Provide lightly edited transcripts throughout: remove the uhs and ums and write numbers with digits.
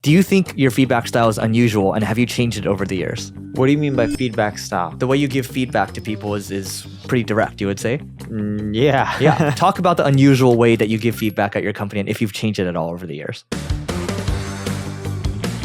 Do you think your feedback style is unusual, and have you changed it over the years? What do you mean by feedback style? The way you give feedback to people is pretty direct, you would say? Yeah. Yeah. Talk about the unusual way that you give feedback at your company and if you've changed it at all over the years.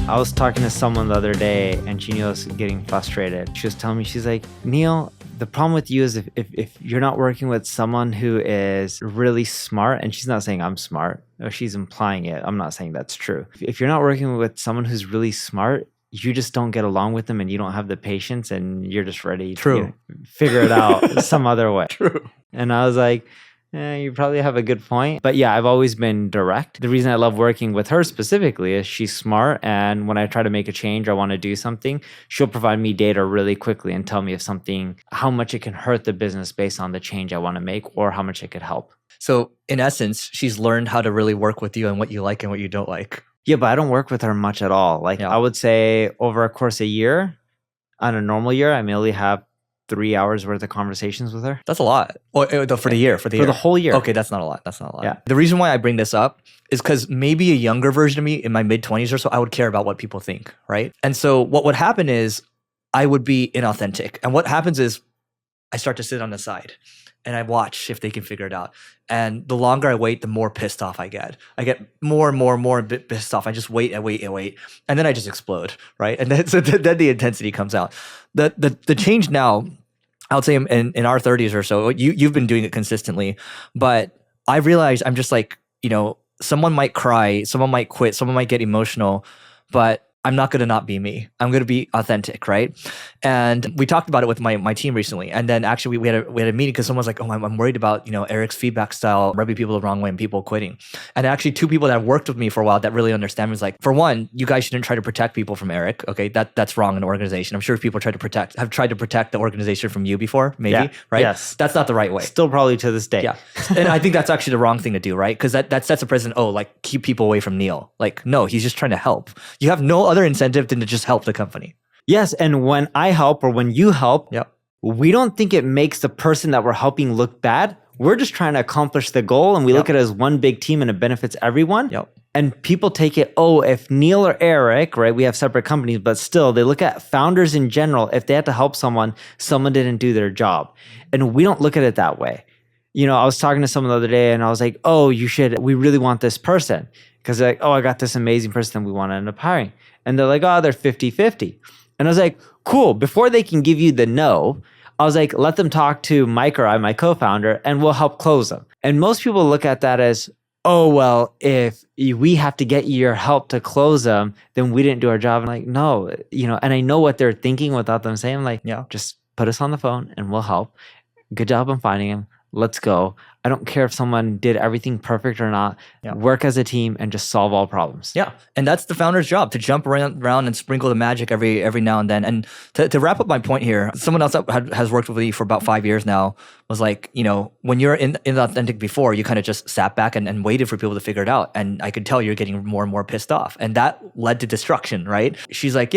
I was talking to someone the other day and she knew I was getting frustrated. She was telling me, she's like, Neil, the problem with you is if you're not working with someone who is really smart, and she's not saying I'm smart, or she's implying it. I'm not saying that's true. If you're not working with someone who's really smart, you just don't get along with them and you don't have the patience and you're just ready to figure it out some other way. True. And I was like, you probably have a good point. But yeah, I've always been direct. The reason I love working with her specifically is she's smart. And when I try to make a change or want to do something, she'll provide me data really quickly and tell me if something, how much it can hurt the business based on the change I want to make or how much it could help. So in essence, she's learned how to really work with you and what you like and what you don't like. Yeah, but I don't work with her much at all. Like I would say over a course of a year, on a normal year, I may only have 3 hours worth of conversations with her. That's a lot. For the year. For the whole year. Okay, that's not a lot. That's not a lot. Yeah. The reason why I bring this up is because maybe a younger version of me in my mid-20s or so, I would care about what people think, right? And so what would happen is I would be inauthentic. And what happens is I start to sit on the side and I watch if they can figure it out. And the longer I wait, the more pissed off I get. I get more and more pissed off. I just wait. And then I just explode, right? And then, then the intensity comes out. The change now, I would say in our 30s or so, you've been doing it consistently, but I realized I'm just like, someone might cry, someone might quit, someone might get emotional, but I'm not going to not be me. I'm going to be authentic, right? And we talked about it with my team recently. And then actually we had a meeting because someone's like, oh, I'm worried about, Eric's feedback style rubbing people the wrong way and people quitting. And actually 2 people that have worked with me for a while that really understand me was like, for one, you guys shouldn't try to protect people from Eric. Okay, that's wrong in an organization. I'm sure people have tried to protect the organization from you before, maybe, right? Yes. That's not the right way. Still probably to this day. Yeah. And I think that's actually the wrong thing to do, right? Because that sets a precedent, keep people away from Neil. No, he's just trying to help. You have no other incentive than to just help the company. Yes, and when I help or when you help, we don't think it makes the person that we're helping look bad. We're just trying to accomplish the goal, and we look at it as one big team and it benefits everyone. And people take it, if Neil or Eric, right, we have separate companies, but still they look at founders in general. If they had to help someone didn't do their job. And we don't look at it that way. I was talking to someone the other day and I was like, we really want this person. Because they're like, I got this amazing person we want to end up hiring. And they're like, they're 50-50. And I was like, cool. Before they can give you the no, I was like, let them talk to Mike or I, my co-founder, and we'll help close them. And most people look at that as, if we have to get your help to close them, then we didn't do our job. And like, no, and I know what they're thinking without them saying, I'm like, just put us on the phone and we'll help. Good job on finding him. Let's go. I don't care if someone did everything perfect or not. Work as a team and just solve all problems. Yeah. And that's the founder's job, to jump around and sprinkle the magic every now and then. And to wrap up my point here, someone else that has worked with me for about 5 years now was like, when you're inauthentic before, you kind of just sat back and waited for people to figure it out. And I could tell you're getting more and more pissed off. And that led to destruction, right? She's like,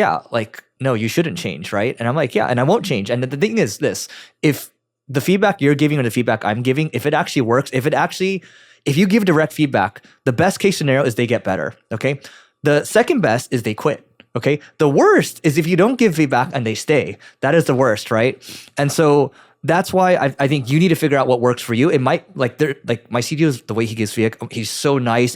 no, you shouldn't change, right? And I'm like, and I won't change. And the thing is this, if the feedback you're giving or the feedback I'm giving, if it actually works, if you give direct feedback, the best case scenario is they get better, okay? The second best is they quit, okay? The worst is if you don't give feedback and they stay. That is the worst, right? And so that's why I think you need to figure out what works for you. It might, my CTO, the way he gives feedback, he's so nice.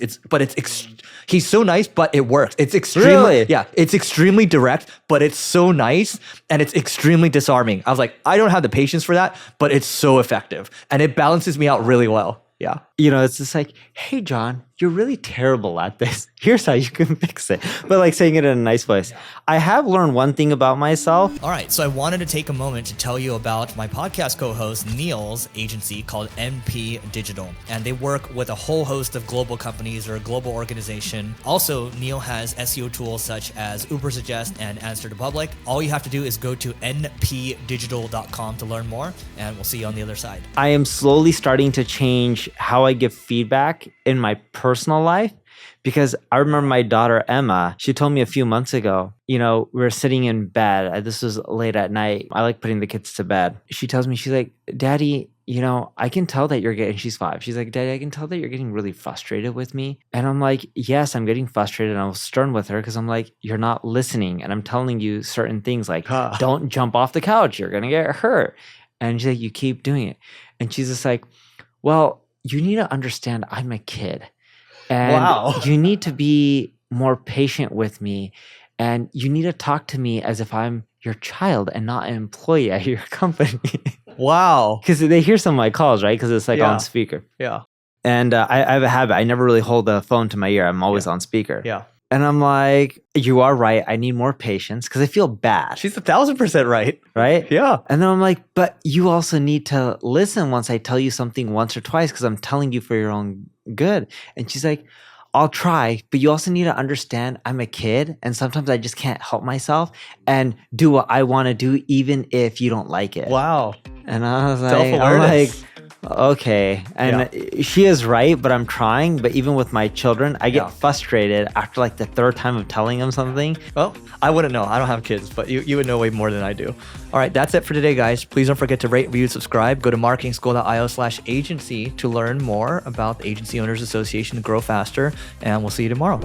He's so nice, but it works. It's extremely, it's extremely direct, but it's so nice and it's extremely disarming. I was like, I don't have the patience for that, but it's so effective and it balances me out really well. Yeah. It's just like, hey, John, you're really terrible at this. Here's how you can fix it. But saying it in a nice voice. I have learned one thing about myself. All right. So I wanted to take a moment to tell you about my podcast co-host, Neil's agency called NP Digital. And they work with a whole host of global companies or a global organization. Also, Neil has SEO tools such as 𝗔𝗕𝗢𝗪 and Answer to Public. All you have to do is go to npdigital.com to learn more. And we'll see you on the other side. I am slowly starting to change how I give feedback in my personal life, because I remember my daughter Emma, she told me a few months ago, we were sitting in bed. This was late at night. I like putting the kids to bed. She tells me, she's like, Daddy, I can tell that you're getting, she's 5. She's like, Daddy, I can tell that you're getting really frustrated with me. And I'm like, yes, I'm getting frustrated. And I was stern with her because I'm like, you're not listening. And I'm telling you certain things like, don't jump off the couch. You're going to get hurt. And she's like, you keep doing it. And she's just like, well, you need to understand I'm a kid. And you need to be more patient with me. And you need to talk to me as if I'm your child and not an employee at your company. Wow. Because they hear some of my calls, right? Because it's like on speaker. Yeah. And I have a habit. I never really hold the phone to my ear. I'm always on speaker. Yeah. And I'm like, you are right. I need more patience because I feel bad. She's 1,000% right. Right? Yeah. And then I'm like, but you also need to listen once I tell you something once or twice because I'm telling you for your own good. And she's like, I'll try, but you also need to understand I'm a kid and sometimes I just can't help myself and do what I want to do even if you don't like it. Wow. And I was like, okay. And she is right, but I'm trying. But even with my children, I get frustrated after like the 3rd time of telling them something. Well, I wouldn't know. I don't have kids, but you would know way more than I do. All right, that's it for today, guys. Please don't forget to rate, review, subscribe. Go to marketingschool.io/agency to learn more about the Agency Owners Association to grow faster. And we'll see you tomorrow.